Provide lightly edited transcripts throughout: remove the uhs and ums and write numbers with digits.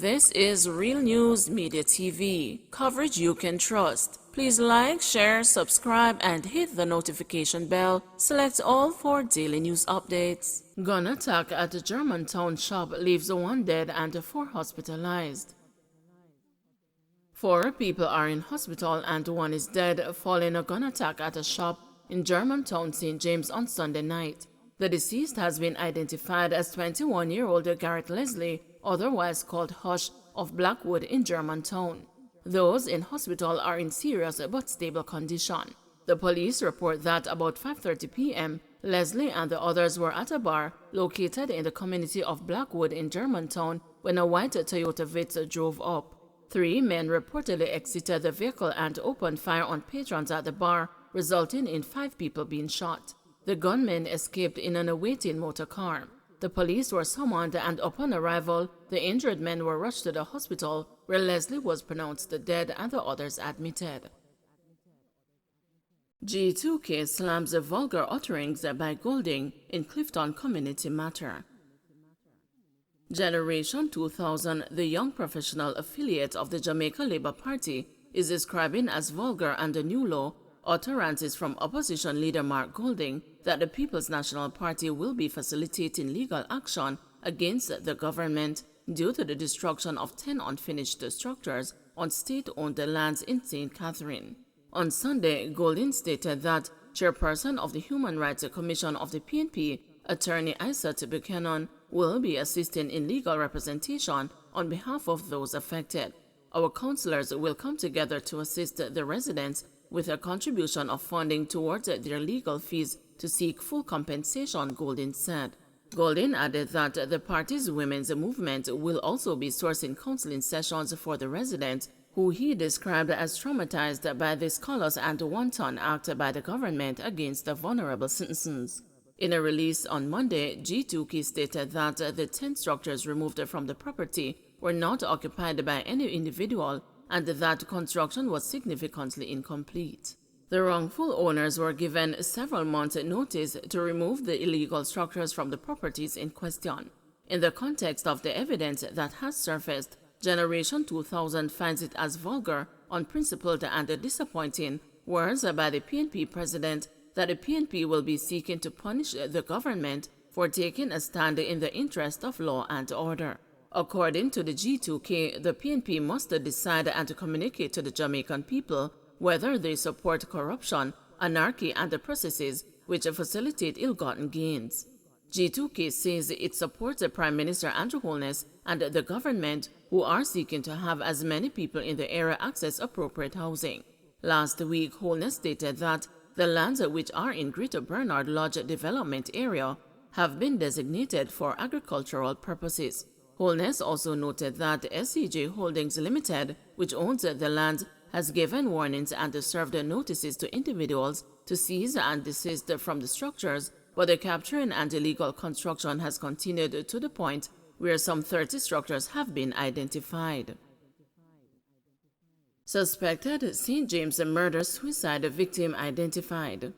This is Real News Media TV, coverage you can trust. Please like, share, subscribe, and hit the notification bell. Select all for daily news updates. Gun attack at a Germantown shop leaves 1 dead and 4 hospitalized. 4 people are in hospital and 1 is dead following a gun attack at a shop in Germantown, St. James on Sunday night. The deceased has been identified as 21-year-old Garrett Leslie, otherwise called Hush, of Blackwood in Germantown. Those in hospital are in serious but stable condition. The police report that about 5:30 p.m., Leslie and the others were at a bar located in the community of Blackwood in Germantown when a white Toyota Vitz drove up. 3 men reportedly exited the vehicle and opened fire on patrons at the bar, resulting in 5 people being shot. The gunmen escaped in an awaiting motor car. The police were summoned and upon arrival, the injured men were rushed to the hospital where Leslie was pronounced dead and the others admitted. G2K slams vulgar utterings by Golding in Clifton community matter. Generation 2000, the young professional affiliate of the Jamaica Labour Party, is describing as vulgar under new law utterances from opposition leader Mark Golding that the People's National Party will be facilitating legal action against the government due to the destruction of 10 unfinished structures on state-owned lands in St. Catherine. On Sunday, Golding stated that chairperson of the Human Rights Commission of the PNP, attorney Isaac Buchanan, will be assisting in legal representation on behalf of those affected. Our councillors will come together to assist the residents with a contribution of funding towards their legal fees to seek full compensation, Golding said. Golding added that the party's women's movement will also be sourcing counseling sessions for the residents who he described as traumatized by this callous and wanton act by the government against the vulnerable citizens. In a release on Monday, G2K stated that the 10 structures removed from the property were not occupied by any individual and that construction was significantly incomplete. The wrongful owners were given several months' notice to remove the illegal structures from the properties in question. In the context of the evidence that has surfaced, Generation 2000 finds it as vulgar, unprincipled, and disappointing words by the PNP president that the PNP will be seeking to punish the government for taking a stand in the interest of law and order. According to the G2K, the PNP must decide and communicate to the Jamaican people whether they support corruption, anarchy, and the processes which facilitate ill-gotten gains. G2K says it supports the Prime Minister Andrew Holness and the government who are seeking to have as many people in the area access appropriate housing. Last week, Holness stated that the lands which are in Greater Bernard Lodge development area have been designated for agricultural purposes. Holness also noted that SCJ Holdings Limited, which owns the land, has given warnings and served notices to individuals to cease and desist from the structures, but the capturing and illegal construction has continued to the point where some 30 structures have been identified. Suspected St. James murder-suicide victim identified.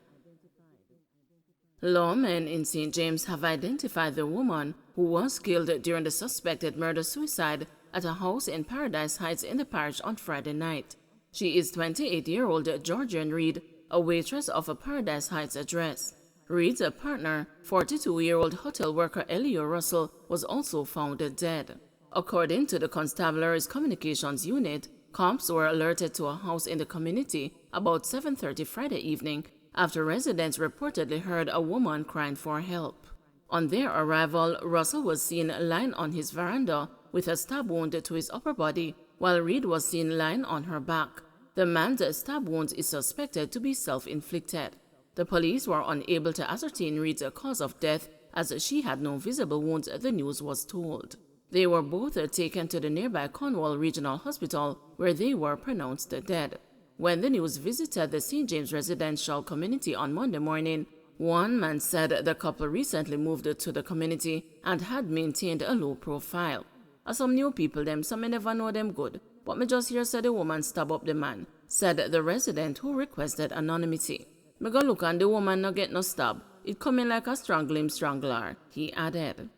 Lawmen in St. James have identified the woman who was killed during the suspected murder-suicide at a house in Paradise Heights in the parish on Friday night. She is 28-year-old Georgian Reed, a waitress of a Paradise Heights address. Reed's partner, 42-year-old hotel worker Elio Russell, was also found dead. According to the constabulary's communications unit, cops were alerted to a house in the community about 7:30 Friday evening after residents reportedly heard a woman crying for help. On their arrival, Russell was seen lying on his veranda with a stab wound to his upper body, while Reed was seen lying on her back. The man's stab wound is suspected to be self-inflicted. The police were unable to ascertain Reed's cause of death as she had no visible wounds, the news was told. They were both taken to the nearby Cornwall Regional Hospital where they were pronounced dead. When the news visited the St. James residential community on Monday morning, one man said the couple recently moved to the community and had maintained a low profile. Some new people them, so me never know them good, but me just hear said the woman stab up the man, said the resident who requested anonymity. Me go look and the woman no get no stab. It come in like a strangling strangler, he added.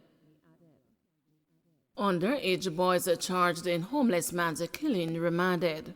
Underage boys charged in homeless man's killing remanded.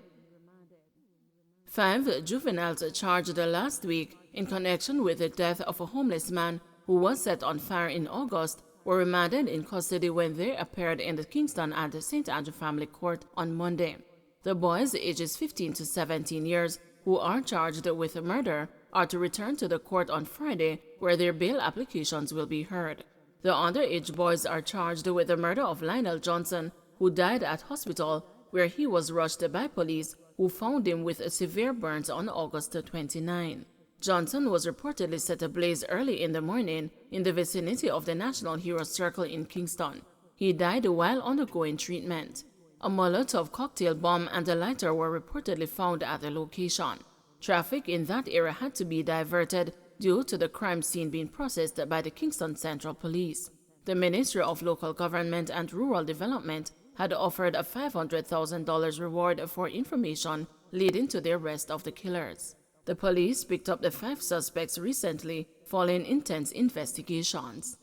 5 juveniles charged last week in connection with the death of a homeless man who was set on fire in August were remanded in custody when they appeared in the Kingston and St. Andrew Family Court on Monday. The boys, ages 15 to 17 years, who are charged with murder, are to return to the court on Friday, where their bail applications will be heard. The underage boys are charged with the murder of Lionel Johnson, who died at hospital, where he was rushed by police, who found him with severe burns on August 29. Johnson was reportedly set ablaze early in the morning in the vicinity of the National Hero Circle in Kingston. He died while undergoing treatment. A Molotov cocktail bomb and a lighter were reportedly found at the location. Traffic in that area had to be diverted due to the crime scene being processed by the Kingston Central Police. The Ministry of Local Government and Rural Development had offered a $500,000 reward for information leading to the arrest of the killers. The police picked up the 5 suspects recently following intense investigations.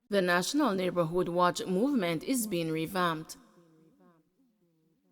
The National Neighborhood Watch movement is being revamped.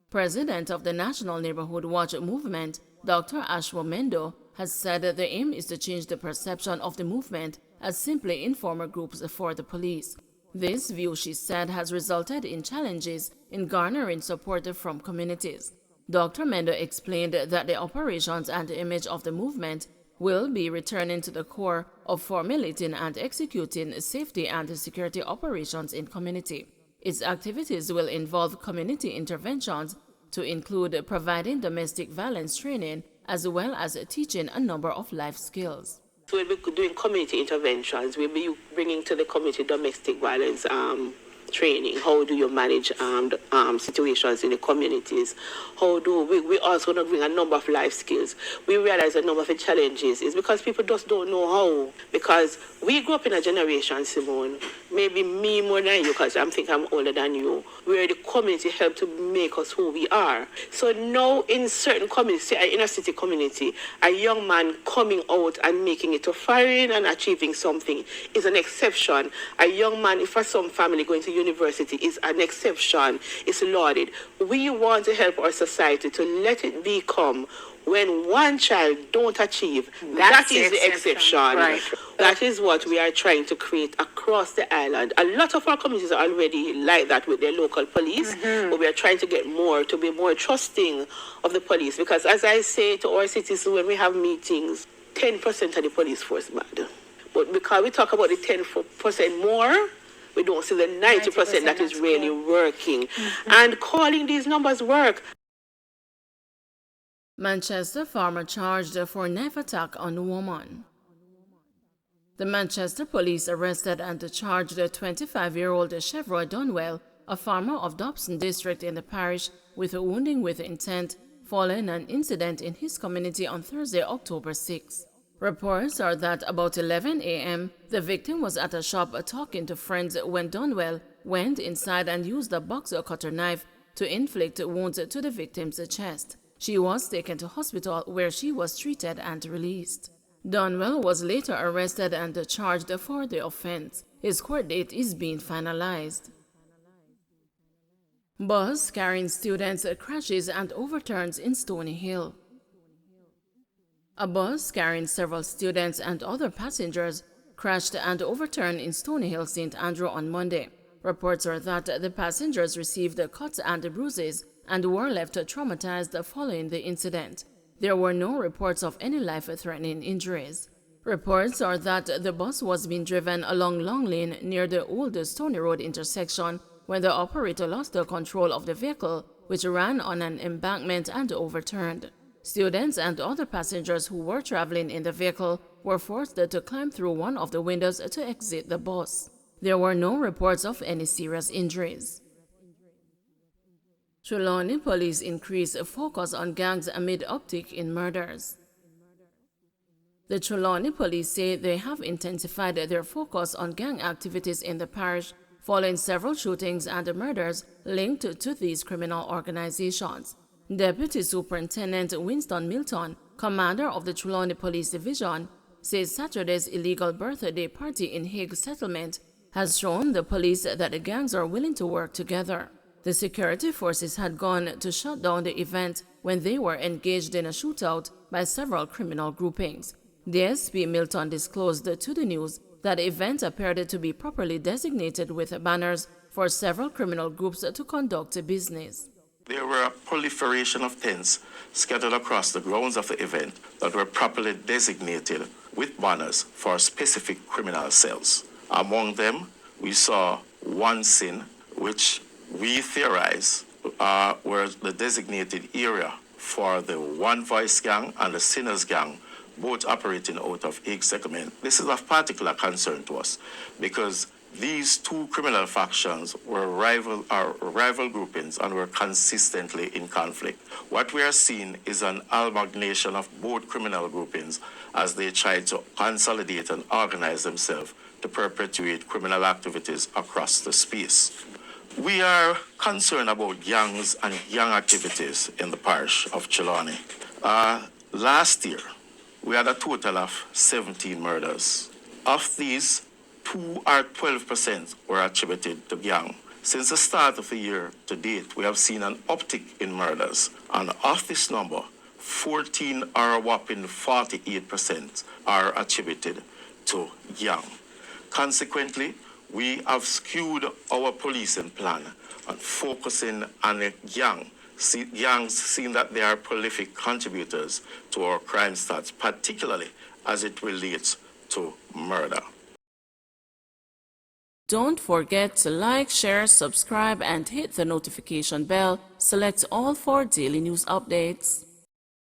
President of the National Neighborhood Watch movement, Dr. Ashwa Mendo, has said that the aim is to change the perception of the movement as simply informal groups for the police. This view, she said, has resulted in challenges in garnering support from communities. Dr. Mendo explained that the operations and image of the movement will be returning to the core of formulating and executing safety and security operations in community. Its activities will involve community interventions to include providing domestic violence training as well as teaching a number of life skills. So we'll be doing community interventions. We'll be bringing to the community domestic violence training. How do you manage situations in the communities? How do we also going to bring a number of life skills? We realize a number of the challenges is because people just don't know how. Because we grew up in a generation, Simone, maybe me more than you, because I think I'm older than you, where the community helped to make us who we are. So now in certain communities, say an inner city community, a young man coming out and making it to foreign and achieving something is an exception. A young man, for some family, going to university is an exception, it's lauded. We want to help our society to let it become when one child don't achieve, that is the exception. Right. That is what we are trying to create across the island. A lot of our communities are already like that with their local police, but we are trying to get more, to be more trusting of the police. Because as I say to our citizens when we have meetings, 10% of the police force bad. But because we talk about the 10% more, we don't see the 90% that is really working. And calling these numbers work. Manchester farmer charged for knife attack on woman. The Manchester police arrested and charged 25-year-old Chevroy Dunwell, a farmer of Dobson District in the parish, with wounding with intent following an incident in his community on Thursday, October 6. Reports are that about 11 a.m., the victim was at a shop talking to friends when Dunwell went inside and used a boxer cutter knife to inflict wounds to the victim's chest. She was taken to hospital where she was treated and released. Dunwell was later arrested and charged for the offense. His court date is being finalized. Bus carrying students crashes and overturns in Stony Hill. A bus carrying several students and other passengers crashed and overturned in Stony Hill, St. Andrew on Monday. Reports are that the passengers received cuts and bruises and were left traumatized following the incident. There were no reports of any life-threatening injuries. Reports are that the bus was being driven along Long Lane near the old Stony Road intersection when the operator lost the control of the vehicle, which ran on an embankment and overturned. Students and other passengers who were traveling in the vehicle were forced to climb through one of the windows to exit the bus. There were no reports of any serious injuries. Trelawny police increase focus on gangs amid uptick in murders. The Trelawny police say they have intensified their focus on gang activities in the parish following several shootings and murders linked to these criminal organizations. Deputy Superintendent Winston Milton, commander of the Trelawny Police Division, says Saturday's illegal birthday party in Hague Settlement has shown the police that the gangs are willing to work together. The security forces had gone to shut down the event when they were engaged in a shootout by several criminal groupings. The SP Milton disclosed to the news that the event appeared to be properly designated with banners for several criminal groups to conduct business. There were a proliferation of tents scattered across the grounds of the event that were properly designated with banners for specific criminal cells. Among them, we saw one sin, which we theorize were the designated area for the One Voice Gang and the Sinners Gang, both operating out of Higgs Settlement. This is of particular concern to us because these two criminal factions were rival groupings and were consistently in conflict. What we are seeing is an amalgamation of both criminal groupings as they try to consolidate and organize themselves to perpetuate criminal activities across the space. We are concerned about gangs and gang activities in the parish of Trelawny. Last year, we had a total of 17 murders. Of these, 12% were attributed to gang. Since the start of the year to date, we have seen an uptick in murders, and of this number, 14 or a whopping 48% are attributed to gang. Consequently, we have skewed our policing plan on focusing on the gangs, seeing that they are prolific contributors to our crime stats, particularly as it relates to murder. Don't forget to like, share, subscribe, and hit the notification bell. Select all for daily news updates.